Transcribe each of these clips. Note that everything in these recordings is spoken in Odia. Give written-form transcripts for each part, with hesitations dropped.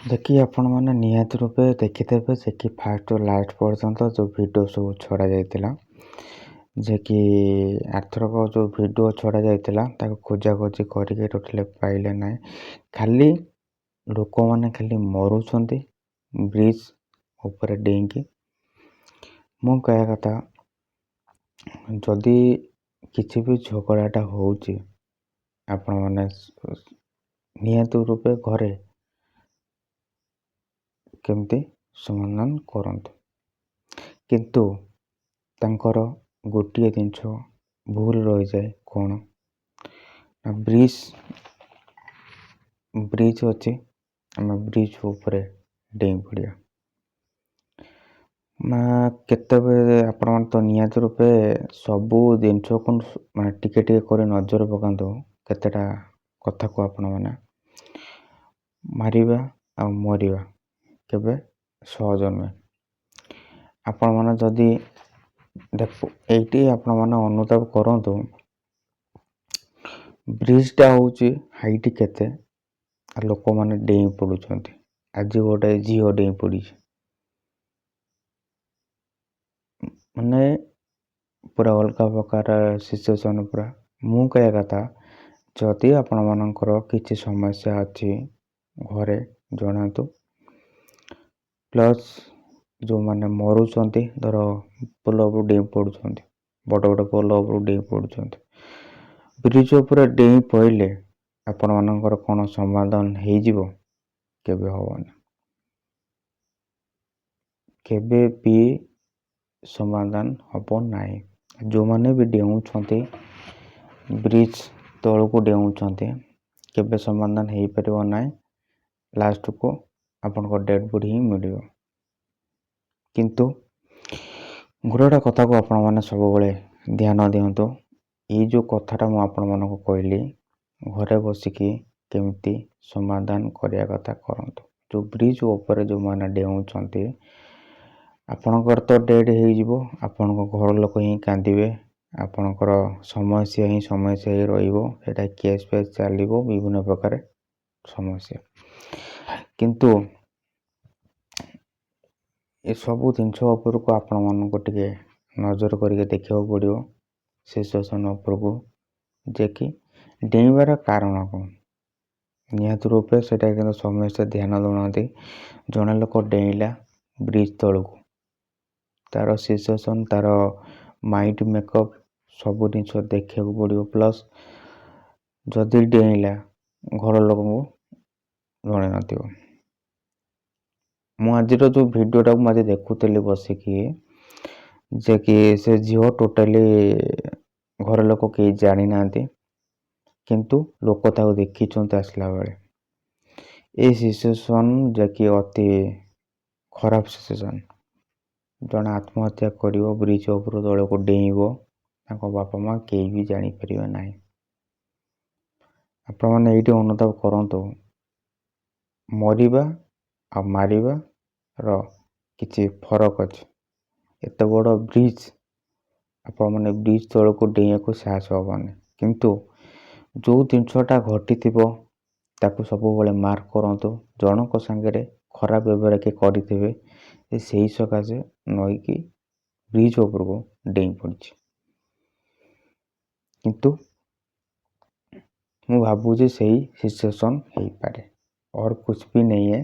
ଯେକି ଆପଣମାନେ ନିହାତି ରୂପେ ଦେଖିଥିବେ ଯେକି ଫାର୍ଷ୍ଟରୁ ଲାଷ୍ଟ ପର୍ଯ୍ୟନ୍ତ ଯେଉଁ ଭିଡ଼ିଓ ସବୁ ଛଡ଼ାଯାଇଥିଲା, ଯେକି ଆରଥରକ ଯେଉଁ ଭିଡ଼ିଓ ଛଡ଼ାଯାଇଥିଲା ତାକୁ ଖୋଜାଖୋଜି କରିକି ଟୋଟାଲି ପାଇଲେ ନାହିଁ। ଖାଲି ଲୋକମାନେ ଖାଲି ମରୁଛନ୍ତି ବ୍ରିଜ୍ ଉପରେ ଡେଇଁକି। ମୁଁ କହିବା କଥା, ଯଦି କିଛି ବି ଝଗଡ଼ାଟା ହେଉଛି ଆପଣମାନେ ନିହାତି ରୂପେ ଘରେ କେମିତି ସମାଧାନ କରନ୍ତୁ। କିନ୍ତୁ ତାଙ୍କର ଗୋଟିଏ ଜିନିଷ ଭୁଲ ରହିଯାଏ, କ'ଣ ନା ବ୍ରିଜ୍ ଅଛି, ଆମେ ବ୍ରିଜ୍ ଉପରେ ଡେଇଁ ପଡ଼ିବା। କେତେବେଳେ ଆପଣମାନେ ତ ନିହାତି ରୂପେ ସବୁ ଜିନିଷକୁ ମାନେ ଟିକେ ଟିକେ କରି ନଜର ପକାନ୍ତୁ। କେତେଟା କଥାକୁ ଆପଣମାନେ ମାରିବା ଆଉ ମରିବା କେବେ ସହଜ ନୁହେଁ। ଆପଣମାନେ ଯଦି ଏଇଠି ଆପଣମାନେ ଅନୁତାପ କରନ୍ତୁ, ବ୍ରିଜଟା ହେଉଛି ହାଇଟ୍ କେତେ, ଲୋକମାନେ ଡେଇଁ ପଡ଼ୁଛନ୍ତି। ଆଜି ଗୋଟେ ଝିଅ ଡେଇଁ ପଡ଼ିଛି, ମାନେ ପୁରା ଅଲଗା ପ୍ରକାର ସିଚୁଏସନ୍ ପୁରା। ମୁଁ କହିବା କଥା, ଯଦି ଆପଣମାନଙ୍କର କିଛି ସମସ୍ୟା ଅଛି ଘରେ ଜଣାନ୍ତୁ। ପ୍ଲସ୍ ଯେଉଁମାନେ ମରୁଛନ୍ତି, ଧର ପୋଲ ଉପରୁ ଡେଇଁ ପଡ଼ୁଛନ୍ତି, ବଡ଼ ବଡ଼ ପୋଲ ଉପରୁ ଡେଇଁ ପଡ଼ୁଛନ୍ତି, ବ୍ରିଜ୍ ଉପରେ ଡେଇଁ ପଡ଼ିଲେ ଆପଣମାନଙ୍କର କ'ଣ ସମାଧାନ ହେଇଯିବ? କେବେ ହେବନି। କେବେ ବି ସମାଧାନ ହେବ ନାହିଁ। ଯେଉଁମାନେ ବି ଡେଉଁଛନ୍ତି, ବ୍ରିଜ୍ ତଳକୁ ଡେଉଁଛନ୍ତି, କେବେ ସମାଧାନ ହେଇପାରିବ ନାହିଁ। ଲାଷ୍ଟକୁ ଆପଣଙ୍କ ଡେଡ୍ ବଡି ହିଁ ମିଳିବ। କିନ୍ତୁ ଗୋଟେ କଥାକୁ ଆପଣମାନେ ସବୁବେଳେ ଧ୍ୟାନ ଦିଅନ୍ତୁ। ଏଇ ଯେଉଁ କଥାଟା ମୁଁ ଆପଣମାନଙ୍କୁ କହିଲି, ଘରେ ବସିକି କେମିତି ସମାଧାନ କରିବା କଥା କରନ୍ତୁ। ଯେଉଁ ବ୍ରିଜ୍ ଉପରେ ଯେଉଁମାନେ ଡେଉଁଛନ୍ତି, ଆପଣଙ୍କର ତ ଡେଡ୍ ହେଇଯିବ, ଆପଣଙ୍କ ଘର ଲୋକ ହିଁ କାନ୍ଦିବେ, ଆପଣଙ୍କର ସମସ୍ୟା ହିଁ ରହିବ। ସେଇଟା କେସ୍ ଫେସ୍ ଚାଲିବ, ବିଭିନ୍ନ ପ୍ରକାର ସମସ୍ୟା। କିନ୍ତୁ ଏସବୁ ଜିନିଷ ଉପରକୁ ଆପଣମାନଙ୍କୁ ଟିକେ ନଜର କରିକି ଦେଖିବାକୁ ପଡ଼ିବ। ସିଚୁଏସନ୍ ଉପରକୁ ଯେ କି ଡେଇଁବାର କାରଣ କ'ଣ, ନିହାତି ରୂପେ ସେଇଟା କିନ୍ତୁ ସମସ୍ତେ ଧ୍ୟାନ ଦେଉନାହାନ୍ତି। ଜଣେ ଲୋକ ଡେଇଁଲା ବ୍ରିଜ୍ ତଳକୁ, ତା'ର ସିଚୁଏସନ୍, ତା'ର ମାଇଣ୍ଡ ମେକଅପ୍ ସବୁ ଜିନିଷ ଦେଖିବାକୁ ପଡ଼ିବ। ପ୍ଲସ୍ ଯଦି ଡେଇଁଲା, ଘର ଲୋକଙ୍କୁ ଜଣାଇନଥିବ। ମୁଁ ଆଜିର ଯେଉଁ ଭିଡ଼ିଓଟାକୁ ମୁଁ ଆଜି ଦେଖୁଥିଲି ବସିକି, ଯେ କି ସେ ଝିଅ ଟୋଟାଲି ଘର ଲୋକ କେହି ଜାଣିନାହାନ୍ତି, କିନ୍ତୁ ଲୋକ ତାକୁ ଦେଖିଛନ୍ତି ଆସିଲା ବେଳେ। ଏ ସିଚୁଏସନ୍ ଯେ କି ଅତି ଖରାପ ସିଚୁଏସନ୍। ଜଣେ ଆତ୍ମହତ୍ୟା କରିବ, ବ୍ରିଜ୍ ଉପରୁ ତଳକୁ ଡେଇଁବ, ତାଙ୍କ ବାପା ମା କେହି ବି ଜାଣିପାରିବେ ନାହିଁ। ଆପଣମାନେ ଏଇଠି ଅନୁତାପ କରନ୍ତୁ, ମରିବା ଆଉ ମାରିବାର କିଛି ଫରକ ଅଛି। ଏତେ ବଡ଼ ବ୍ରିଜ୍, ଆପଣମାନେ ବ୍ରିଜ୍ ତଳକୁ ଡେଇଁବାକୁ ସାହସ ହେବନି। କିନ୍ତୁ ଯେଉଁ ଜିନିଷଟା ଘଟିଥିବ ତାକୁ ସବୁବେଳେ ମାର୍କ କରନ୍ତୁ। ଜଣଙ୍କ ସାଙ୍ଗରେ ଖରାପ ବ୍ୟବହାର କିଏ କରିଥିବେ, ସେଇ ସକାଶେ ନଈକି ବ୍ରିଜ୍ ଉପରକୁ ଡେଇଁ ପଡ଼ିଛି। କିନ୍ତୁ ମୁଁ ଭାବୁଛି ସେଇ ସିଚୁଏସନ୍ ହେଇପାରେ, और कुछ भी नहीं है।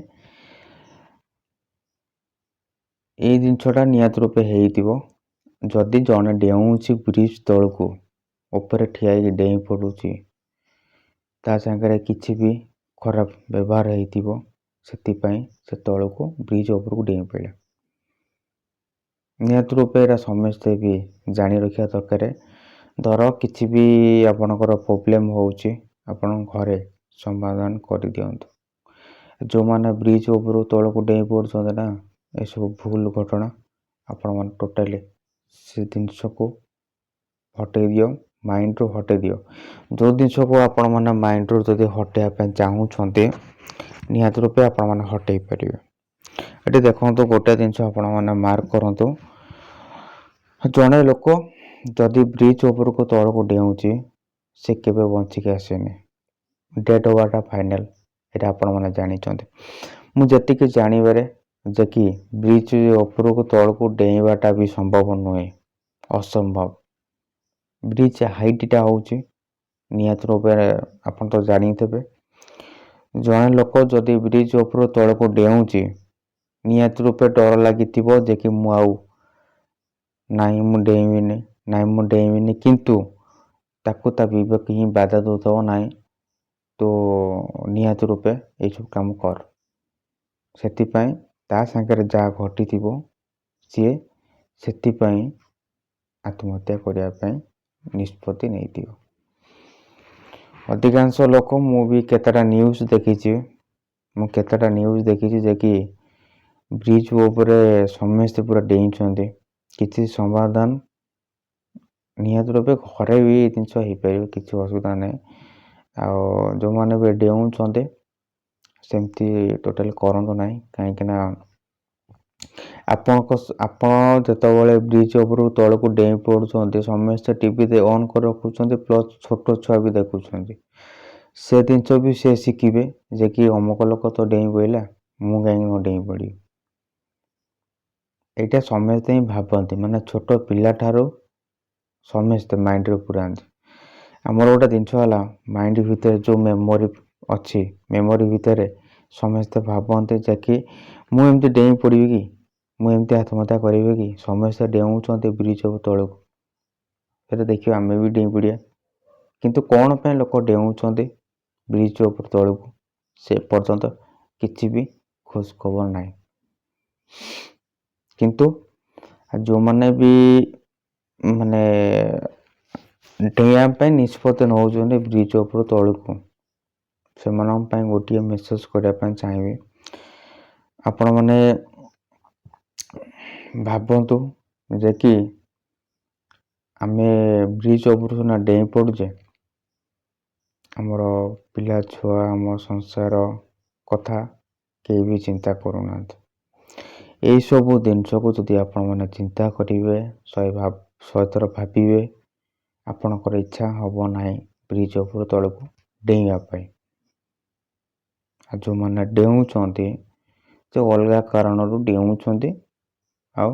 ଏଇ ଜିନିଷଟା ନିହାତି ରୂପେ ହେଇଥିବ। ଯଦି ଜଣେ ଡେଉଁଛି ବ୍ରିଜ୍ ତଳକୁ, ଉପରେ ଠିଆ ହେଇକି ଡେଇଁ ପଡ଼ୁଛି, ତା ସାଙ୍ଗରେ କିଛି ବି ଖରାପ ବ୍ୟବହାର ହେଇଥିବ, ସେଥିପାଇଁ ସେ ତଳକୁ ବ୍ରିଜ୍ ଉପରକୁ ଡେଇଁ ପଡ଼ିଲା। ନିହାତି ରୂପେ ଏଇଟା ସମସ୍ତେ ବି ଜାଣି ରଖିବା ଦରକାର। ଧର କିଛି ବି ଆପଣଙ୍କର ପ୍ରୋବ୍ଲେମ୍ ହେଉଛି, ଆପଣଙ୍କ ଘରେ ସମାଧାନ କରିଦିଅନ୍ତୁ। ଯେଉଁମାନେ ବ୍ରିଜ୍ ଉପରୁ ତଳକୁ ଡେଇଁ ପଡ଼ୁଛନ୍ତି ନା, ଏସବୁ ଭୁଲ ଘଟଣା। ଆପଣମାନେ ଟୋଟାଲି ସେ ଜିନିଷକୁ ହଟେଇ ଦିଅ, ମାଇଣ୍ଡରୁ ହଟେଇ ଦିଅ। ଯେଉଁ ଜିନିଷକୁ ଆପଣମାନେ ମାଇଣ୍ଡରୁ ଯଦି ହଟେଇବା ପାଇଁ ଚାହୁଁଛନ୍ତି, ନିହାତି ରୂପେ ଆପଣମାନେ ହଟେଇ ପାରିବେ। ଏଠି ଦେଖନ୍ତୁ, ଗୋଟେ ଜିନିଷ ଆପଣମାନେ ମାର୍କ କରନ୍ତୁ। ଜଣେ ଲୋକ ଯଦି ବ୍ରିଜ୍ ଉପରକୁ ତଳକୁ ଡେଉଁଛି, ସେ କେବେ ବଞ୍ଚିକି ଆସେନି, ଡେଡ୍ ହେବାଟା ଫାଇନାଲ୍। ଏଇଟା ଆପଣମାନେ ଜାଣିଛନ୍ତି। ମୁଁ ଯେତିକି ଜାଣିବାରେ ଯେ କି ବ୍ରିଜ ଉପରକୁ ତଳକୁ ଡେଇଁବାଟା ବି ସମ୍ଭବ ନୁହେଁ, ଅସମ୍ଭବ। ବ୍ରିଜ ହାଇଟଟା ହେଉଛି ନିହାତି ରୂପେ ଆପଣ ତ ଜାଣିଥିବେ, ଜଣେ ଲୋକ ଯଦି ବ୍ରିଜ ଉପରୁ ତଳକୁ ଡେଉଁଛି ନିହାତି ରୂପେ ଡର ଲାଗିଥିବ ଯେ କି ମୁଁ ଆଉ ନାହିଁ ମୁଁ ଡେଇଁବିନି, କିନ୍ତୁ ତାକୁ ତା ବିବେକ ହିଁ ବାଧା ଦେଉଥିବ ନାହିଁ ତ ନିହାତି ରୂପେ ଏଇସବୁ କାମ କର। ସେଥିପାଇଁ ତା ସାଙ୍ଗରେ ଯାହା ଘଟିଥିବ ସିଏ ସେଥିପାଇଁ ଆତ୍ମହତ୍ୟା କରିବା ପାଇଁ ନିଷ୍ପତ୍ତି ନେଇଥିବ। ଅଧିକାଂଶ ଲୋକ, ମୁଁ ବି କେତେଟା ନ୍ୟୁଜ୍ ଦେଖିଛି ଯେ କି ବ୍ରିଜ ଉପରେ ସମସ୍ତେ ପୁରା ଡେଇଁଛନ୍ତି, କିଛି ସମାଧାନ ନିହାତି ରୂପେ ଘରେ ବି ଏ ଜିନିଷ ହେଇପାରିବ, କିଛି ଅସୁବିଧା ନାହିଁ। ଆଉ ଯେଉଁମାନେ ବି ଡେଉଁଛନ୍ତି ସେମିତି ଟୋଟାଲି କରନ୍ତୁ ନାହିଁ, କାହିଁକି ନା ଆପଣ ଯେତେବେଳେ ବ୍ରିଜ ଉପରୁ ତଳକୁ ଡେଇଁ ପଡ଼ୁଛନ୍ତି ସମସ୍ତେ ଟିଭି ଅନ୍ କରି ରଖୁଛନ୍ତି, ପ୍ଲସ୍ ଛୋଟ ଛୁଆ ବି ଦେଖୁଛନ୍ତି। ସେ ଜିନିଷ ବି ସେ ଶିଖିବେ ଯେ କି ଅମୁକ ଲୋକ ତ ଡେଇଁ ପଡ଼ିଲା, ମୁଁ କାହିଁକି ନ ଡେଇଁ ପଡ଼ିବି। ଏଇଟା ସମସ୍ତେ ହିଁ ଭାବନ୍ତି, ମାନେ ଛୋଟ ପିଲାଠାରୁ ସମସ୍ତେ ମାଇଣ୍ଡରେ ପୁରାନ୍ତି। ଆମର ଗୋଟେ ଜିନିଷ ହେଲା, ମାଇଣ୍ଡ ଭିତରେ ଯେଉଁ ମେମୋରି ଅଛି, ମେମୋରି ଭିତରେ ସମସ୍ତେ ଭାବନ୍ତି ଯେ କି ମୁଁ ଏମିତି ଡେଇଁ ପଡ଼ିବି କି, ମୁଁ ଏମିତି ଆତ୍ମହତ୍ୟା କରିବି କି। ସମସ୍ତେ ଡେଉଁଛନ୍ତି ବ୍ରିଜ ଉପରୁ ତଳକୁ, ସେଟା ଦେଖିବା ଆମେ ବି ଡେଇଁ ପଡ଼ିବା। କିନ୍ତୁ କ'ଣ ପାଇଁ ଲୋକ ଡେଉଁଛନ୍ତି ବ୍ରିଜ ଉପରୁ ତଳକୁ ସେ ପର୍ଯ୍ୟନ୍ତ କିଛି ବି ଖୋଜ ଖବର ନାହିଁ। କିନ୍ତୁ ଯେଉଁମାନେ ବି ମାନେ ଡେଇଁବା ପାଇଁ ନିଷ୍ପତ୍ତି ନେଉଛନ୍ତି ବ୍ରିଜ ଉପରୁ ତଳକୁ, ସେମାନଙ୍କ ପାଇଁ ଗୋଟିଏ ମେସେଜ କରିବା ପାଇଁ ଚାହିଁବି। ଆପଣମାନେ ଭାବନ୍ତୁ ଯେ କି ଆମେ ବ୍ରିଜ ଉପରୁ ସିନା ଡେଇଁ ପଡ଼ୁଛେ, ଆମର ପିଲା ଛୁଆ, ଆମ ସଂସାର କଥା କେହି ବି ଚିନ୍ତା କରୁନାହାନ୍ତି। ଏଇସବୁ ଜିନିଷକୁ ଯଦି ଆପଣମାନେ ଚିନ୍ତା କରିବେ, ଶହେ ଥର ଭାବିବେ, ଆପଣଙ୍କର ଇଚ୍ଛା ହେବ ନାହିଁ ବ୍ରିଜ ଉପରୁ ତଳକୁ ଡେଇଁବା ପାଇଁ। ଆଉ ଯେଉଁମାନେ ଡେଉଁଛନ୍ତି ସେ ଅଲଗା କାରଣରୁ ଡେଉଁଛନ୍ତି, ଆଉ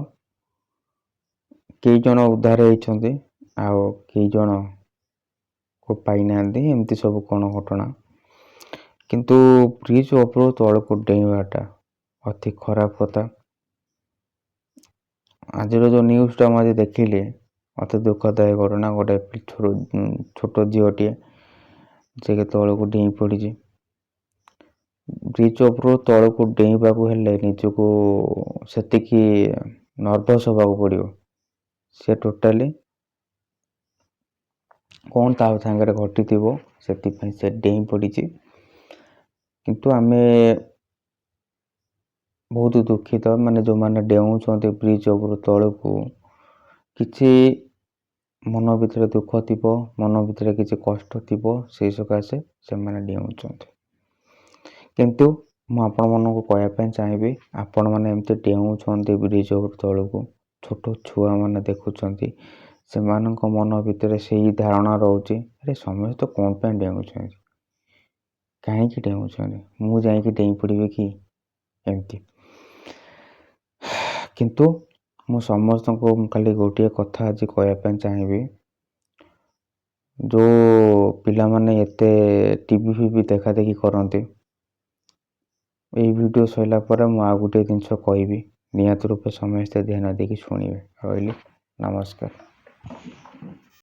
କେଇ ଜଣ ଉଦ୍ଧାର ହେଇଛନ୍ତି ଆଉ କେଇ ଜଣକୁ ପାଇନାହାନ୍ତି, ଏମିତି ସବୁ କ'ଣ ଘଟଣା। କିନ୍ତୁ ବ୍ରିଜ ଉପରୁ ତଳକୁ ଡେଇଁବାଟା ଅତି ଖରାପ କଥା। ଆଜିର ଯେଉଁ ନ୍ୟୁଜ୍ଟା ମୁଁ ଆଜି ଦେଖିଲି, ଅତି ଦୁଃଖଦାୟକ ଘଟଣା। ଗୋଟେ ଛୋଟ ଝିଅଟିଏ ଯେ କି ତଳକୁ ଡେଇଁ ପଡ଼ିଛି। ବ୍ରିଜ ଉପରୁ ତଳକୁ ଡେଇଁବାକୁ ହେଲେ ନିଜକୁ ସେତିକି ନର୍ଭସ୍ ହେବାକୁ ପଡ଼ିବ। ସେ ଟୋଟାଲି କ'ଣ ତା ସାଙ୍ଗରେ ଘଟିଥିବ ସେଥିପାଇଁ ସେ ଡେଇଁ ପଡ଼ିଛି। କିନ୍ତୁ ଆମେ ବହୁତ ଦୁଃଖିତ, ମାନେ ଯେଉଁମାନେ ଡେଉଁଛନ୍ତି ବ୍ରିଜ ଉପରୁ ତଳକୁ, କିଛି ମନ ଭିତରେ ଦୁଃଖ ଥିବ, ମନ ଭିତରେ କିଛି କଷ୍ଟ ଥିବ, ସେଇ ସକାଶେ ସେମାନେ ଡେଉଁଛନ୍ତି। କିନ୍ତୁ ମୁଁ ଆପଣମାନଙ୍କୁ କହିବା ପାଇଁ ଚାହିଁବି, ଆପଣମାନେ ଏମିତି ଡେଉଁଛନ୍ତି ବ୍ରିଜ ଉପରୁ ତଳକୁ, ଛୋଟ ଛୁଆମାନେ ଦେଖୁଛନ୍ତି, ସେମାନଙ୍କ ମନ ଭିତରେ ସେଇ ଧାରଣା ରହୁଛି, ଆରେ ସମସ୍ତେ କ'ଣ ପାଇଁ ଡେଉଁଛନ୍ତି, କାହିଁକି ଡେଉଁଛନ୍ତି, ମୁଁ ଯାଇକି ଡେଇଁ ପଡ଼ିବି କି, ଏମିତି। କିନ୍ତୁ ମୁଁ ସମସ୍ତଙ୍କୁ ଖାଲି ଗୋଟିଏ କଥା ଆଜି କହିବା ପାଇଁ ଚାହିଁବି, ଯେଉଁ ପିଲାମାନେ ଏତେ ଟିଭି ଦେଖାଦେଖି କରନ୍ତି, ଏଇ ଭିଡ଼ିଓ ସରିଲା ପରେ ମୁଁ ଆଉ ଗୋଟିଏ ଜିନିଷ କହିବି, ନିହାତି ରୂପେ ସମସ୍ତେ ଧ୍ୟାନ ଦେଇକି ଶୁଣିବେ। ରହିଲି, ନମସ୍କାର।